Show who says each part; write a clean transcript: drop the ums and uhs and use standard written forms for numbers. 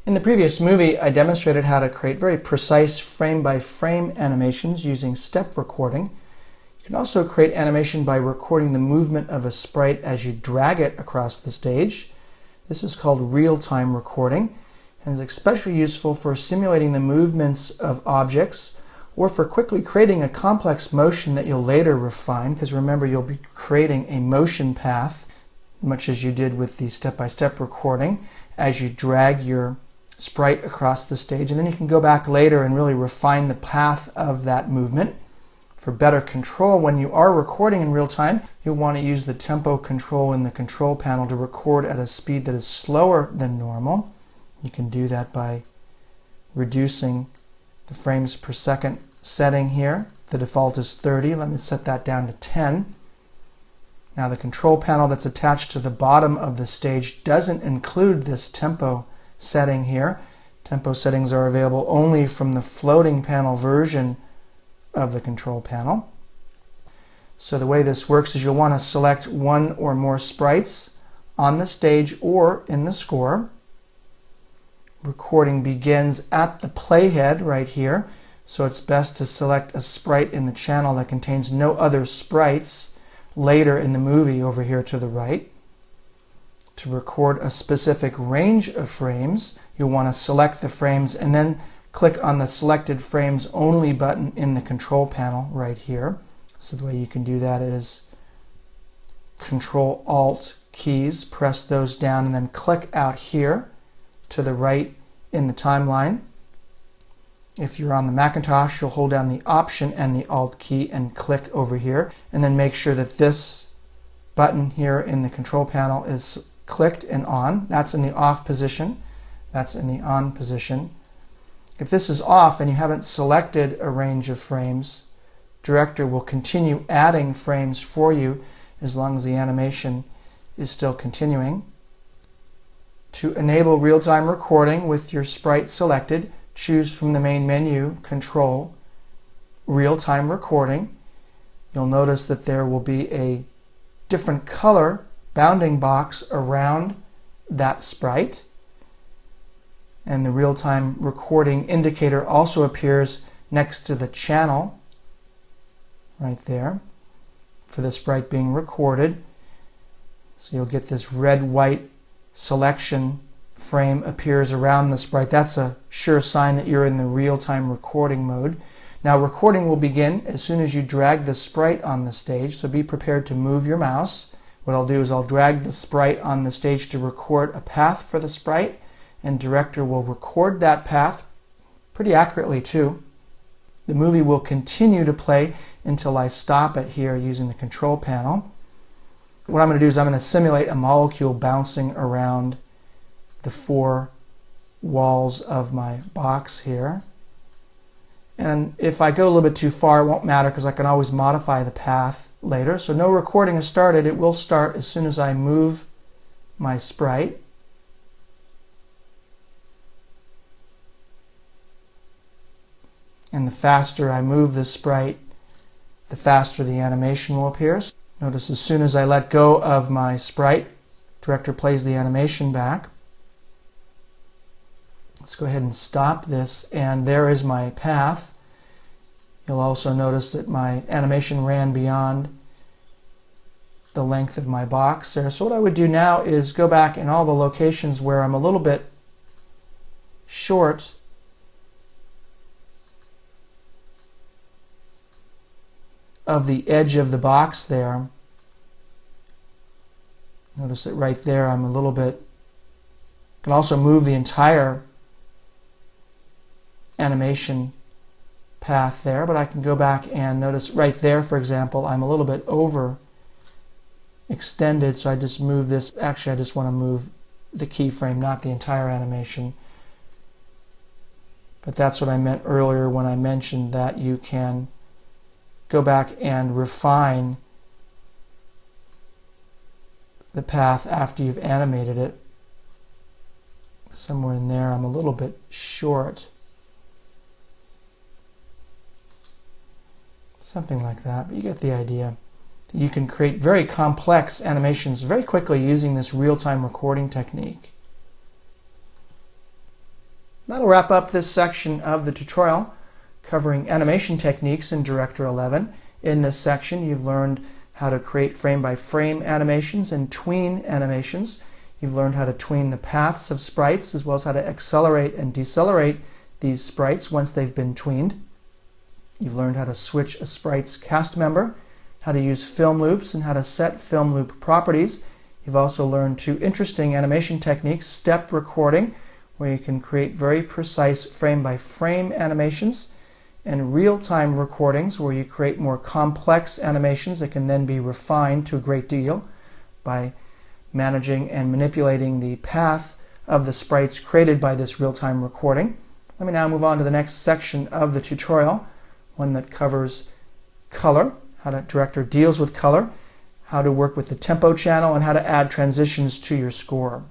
Speaker 1: In the previous movie, I demonstrated how to create very precise frame-by-frame animations using step recording. You can also create animation by recording the movement of a sprite as you drag it across the stage. This is called real-time recording and is especially useful for simulating the movements of objects or for quickly creating a complex motion that you'll later refine, because remember, you'll be creating a motion path, much as you did with the step-by-step recording, as you drag your sprite across the stage, and then you can go back later and really refine the path of that movement. For better control, when you are recording in real time, you'll want to use the tempo control in the control panel to record at a speed that is slower than normal. You can do that by reducing the frames per second setting here. The default is 30. Let me set that down to 10. Now the control panel that's attached to the bottom of the stage doesn't include this tempo setting here. Tempo settings are available only from the floating panel version of the control panel. So the way this works is you'll want to select one or more sprites on the stage or in the score. Recording begins at the playhead right here, so it's best to select a sprite in the channel that contains no other sprites later in the movie over here to the right. To record a specific range of frames, you'll want to select the frames and then click on the Selected Frames Only button in the control panel right here. So the way you can do that is Control-Alt keys, press those down, and then click out here to the right in the timeline. If you're on the Macintosh, you'll hold down the Option and the Alt key and click over here, and then make sure that this button here in the control panel is clicked and on. That's in the off position. That's in the on position. If this is off and you haven't selected a range of frames, Director will continue adding frames for you as long as the animation is still continuing. To enable real-time recording with your sprite selected, choose from the main menu, Control, Real-Time Recording. You'll notice that there will be a different color bounding box around that sprite. And the real-time recording indicator also appears next to the channel right there for the sprite being recorded. So you'll get this red-white selection frame appears around the sprite. That's a sure sign that you're in the real-time recording mode. Now recording will begin as soon as you drag the sprite on the stage, so be prepared to move your mouse. What I'll do is I'll drag the sprite on the stage to record a path for the sprite, and Director will record that path pretty accurately too. The movie will continue to play until I stop it here using the control panel. What I'm going to do is I'm going to simulate a molecule bouncing around the four walls of my box here. And if I go a little bit too far, it won't matter because I can always modify the path later. So no recording has started. It will start as soon as I move my sprite. And the faster I move the sprite, the faster the animation will appear. Notice as soon as I let go of my sprite, Director plays the animation back. Let's go ahead and stop this, and there is my path. You'll also notice that my animation ran beyond the length of my box there. So what I would do now is go back in all the locations where I'm a little bit short of the edge of the box there. Notice that right there I'm a little bit, can also move the entire animation path there, but I can go back and notice right there, for example, I'm a little bit over extended, so I just move this. Actually, I just want to move the keyframe, not the entire animation. But that's what I meant earlier when I mentioned that you can go back and refine the path after you've animated it. Somewhere in there I'm a little bit short. Something like that, but you get the idea. You can create very complex animations very quickly using this real-time recording technique. That'll wrap up this section of the tutorial covering animation techniques in Director 11. In this section, you've learned how to create frame-by-frame animations and tween animations. You've learned how to tween the paths of sprites, as well as how to accelerate and decelerate these sprites once they've been tweened. You've learned how to switch a sprite's cast member, how to use film loops, and how to set film loop properties. You've also learned two interesting animation techniques: step recording, where you can create very precise frame-by-frame animations, and real-time recordings, where you create more complex animations that can then be refined to a great deal by managing and manipulating the path of the sprites created by this real-time recording. Let me now move on to the next section of the tutorial, one that covers color, how the director deals with color, how to work with the tempo channel, and how to add transitions to your score.